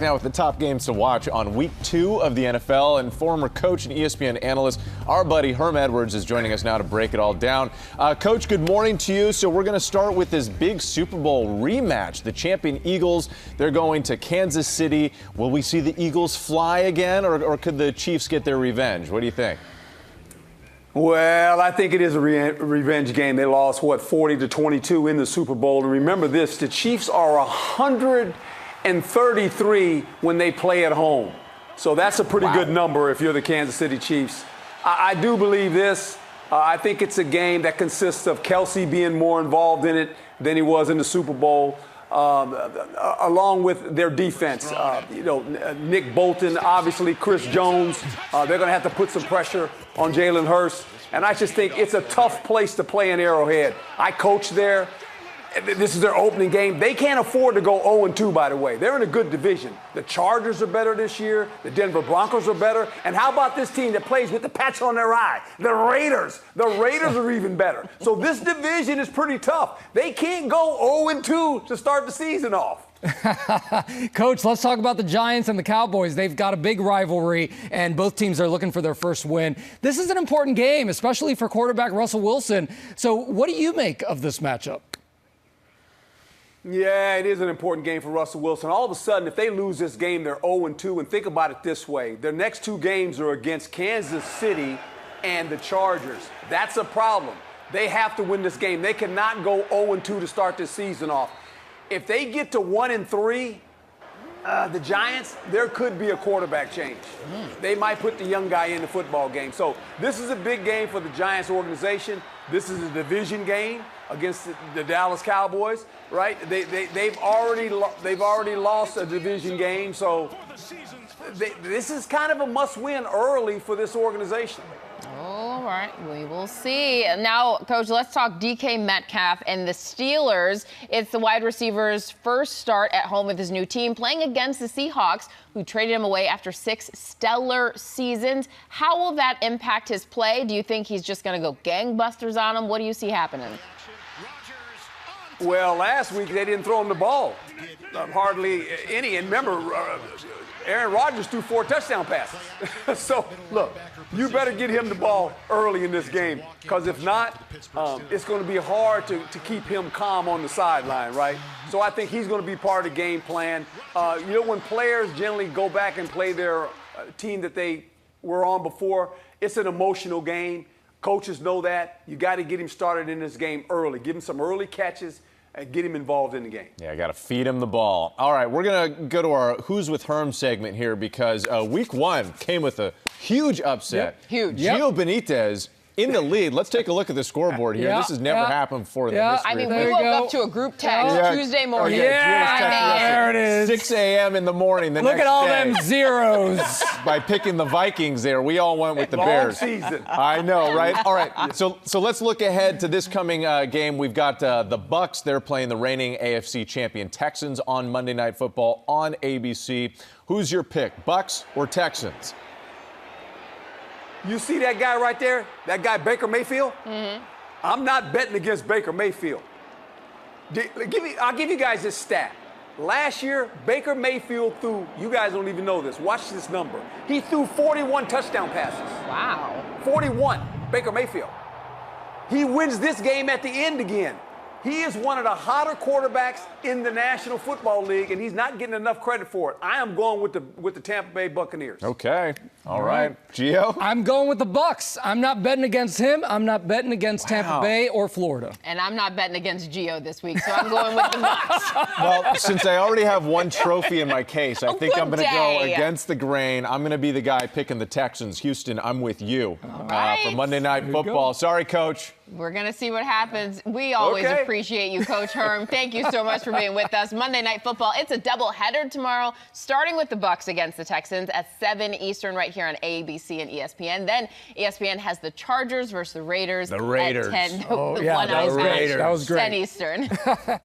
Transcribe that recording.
Now with the top games to watch on week 2 of the NFL, and former coach and ESPN analyst, our buddy Herm Edwards is joining us now to break it all down. Coach, good morning to you. So we're going to start with this big Super Bowl rematch. The champion Eagles, they're going to Kansas City. Will we see the Eagles fly again, or could the Chiefs get their revenge? What do you think? Well, I think it is a revenge game. They lost, 40-22 in the Super Bowl. And remember this, the Chiefs are 133 when they play at home. So that's a pretty good number if you're the Kansas City Chiefs. I do believe this. I think it's a game that consists of Kelsey being more involved in it than he was in the Super Bowl, along with their defense. Nick Bolton, obviously Chris Jones. They're going to have to put some pressure on Jalen Hurts. And I just think it's a tough place to play in Arrowhead. I coached there. This is their opening game. They can't afford to go 0-2, by the way. They're in a good division. The Chargers are better this year. The Denver Broncos are better. And how about this team that plays with the patch on their eye? The Raiders. The Raiders are even better. So this division is pretty tough. They can't go 0-2 to start the season off. Coach, let's talk about the Giants and the Cowboys. They've got a big rivalry, and both teams are looking for their first win. This is an important game, especially for quarterback Russell Wilson. So what do you make of this matchup? Yeah, it is an important game for Russell Wilson. All of a sudden, if they lose this game, they're 0-2. And think about it this way. Their next 2 games are against Kansas City and the Chargers. That's a problem. They have to win this game. They cannot go 0-2 to start this season off. If they get to 1-3, the Giants, there could be a quarterback change. They might put the young guy in the football game. So this is a big game for the Giants organization. This is a division game against the Dallas Cowboys, right? They've already lost a division game, so this is kind of a must-win early for this organization. All right, we will see. Now, Coach, let's talk DK Metcalf and the Steelers. It's the wide receiver's first start at home with his new team, playing against the Seahawks, who traded him away after 6 stellar seasons. How will that impact his play? Do you think he's just going to go gangbusters on him? What do you see happening? Well, last week they didn't throw him the ball, hardly any. And remember, Aaron Rodgers threw 4 touchdown passes. So, look, you better get him the ball early in this game, because if not, it's going to be hard to keep him calm on the sideline, right? So I think he's going to be part of the game plan. When players generally go back and play their team that they were on before, it's an emotional game. Coaches know that. You got to get him started in this game early. Give him some early catches and get him involved in the game. Yeah, got to feed him the ball. All right, we're going to go to our Who's with Herm segment here, because week 1 came with a huge upset. Yep. Huge. Gio Benitez in the lead. Let's take a look at the scoreboard here. This has never happened before in the history. I mean, we woke up to a group text Tuesday morning. There it is. 6 a.m. in the morning. Look at all them zeros. By picking the Vikings there, we all went with the Bears. Season. I know, right? All right, so let's look ahead to this coming game. We've got the Bucs. They're playing the reigning AFC champion Texans on Monday Night Football on ABC. Who's your pick, Bucs or Texans? You see that guy right there? That guy, Baker Mayfield? Mm-hmm. I'm not betting against Baker Mayfield. I'll give you guys this stat. Last year, Baker Mayfield threw, you guys don't even know this, watch this number. He threw 41 touchdown passes. Wow. 41, Baker Mayfield. He wins this game at the end again. He is one of the hotter quarterbacks in the National Football League, and he's not getting enough credit for it. I am going with the Tampa Bay Buccaneers. Okay. All right. Gio? I'm going with the Bucs. I'm not betting against him. I'm not betting against Tampa Bay or Florida. And I'm not betting against Gio this week, so I'm going with the Bucs. Well, since I already have one trophy in my case, I think I'm going to go against the grain. I'm going to be the guy picking the Texans. Houston, I'm with you for Monday Night Football. Sorry, Coach. We're going to see what happens. We always appreciate you, Coach Herm. Thank you so much for being with us. Monday Night Football, it's a doubleheader tomorrow, starting with the Bucs against the Texans at 7 Eastern right here on ABC and ESPN. Then ESPN has the Chargers versus the Raiders. The Raiders. At 10. Oh, yeah, the Raiders. That was great. 10 Eastern.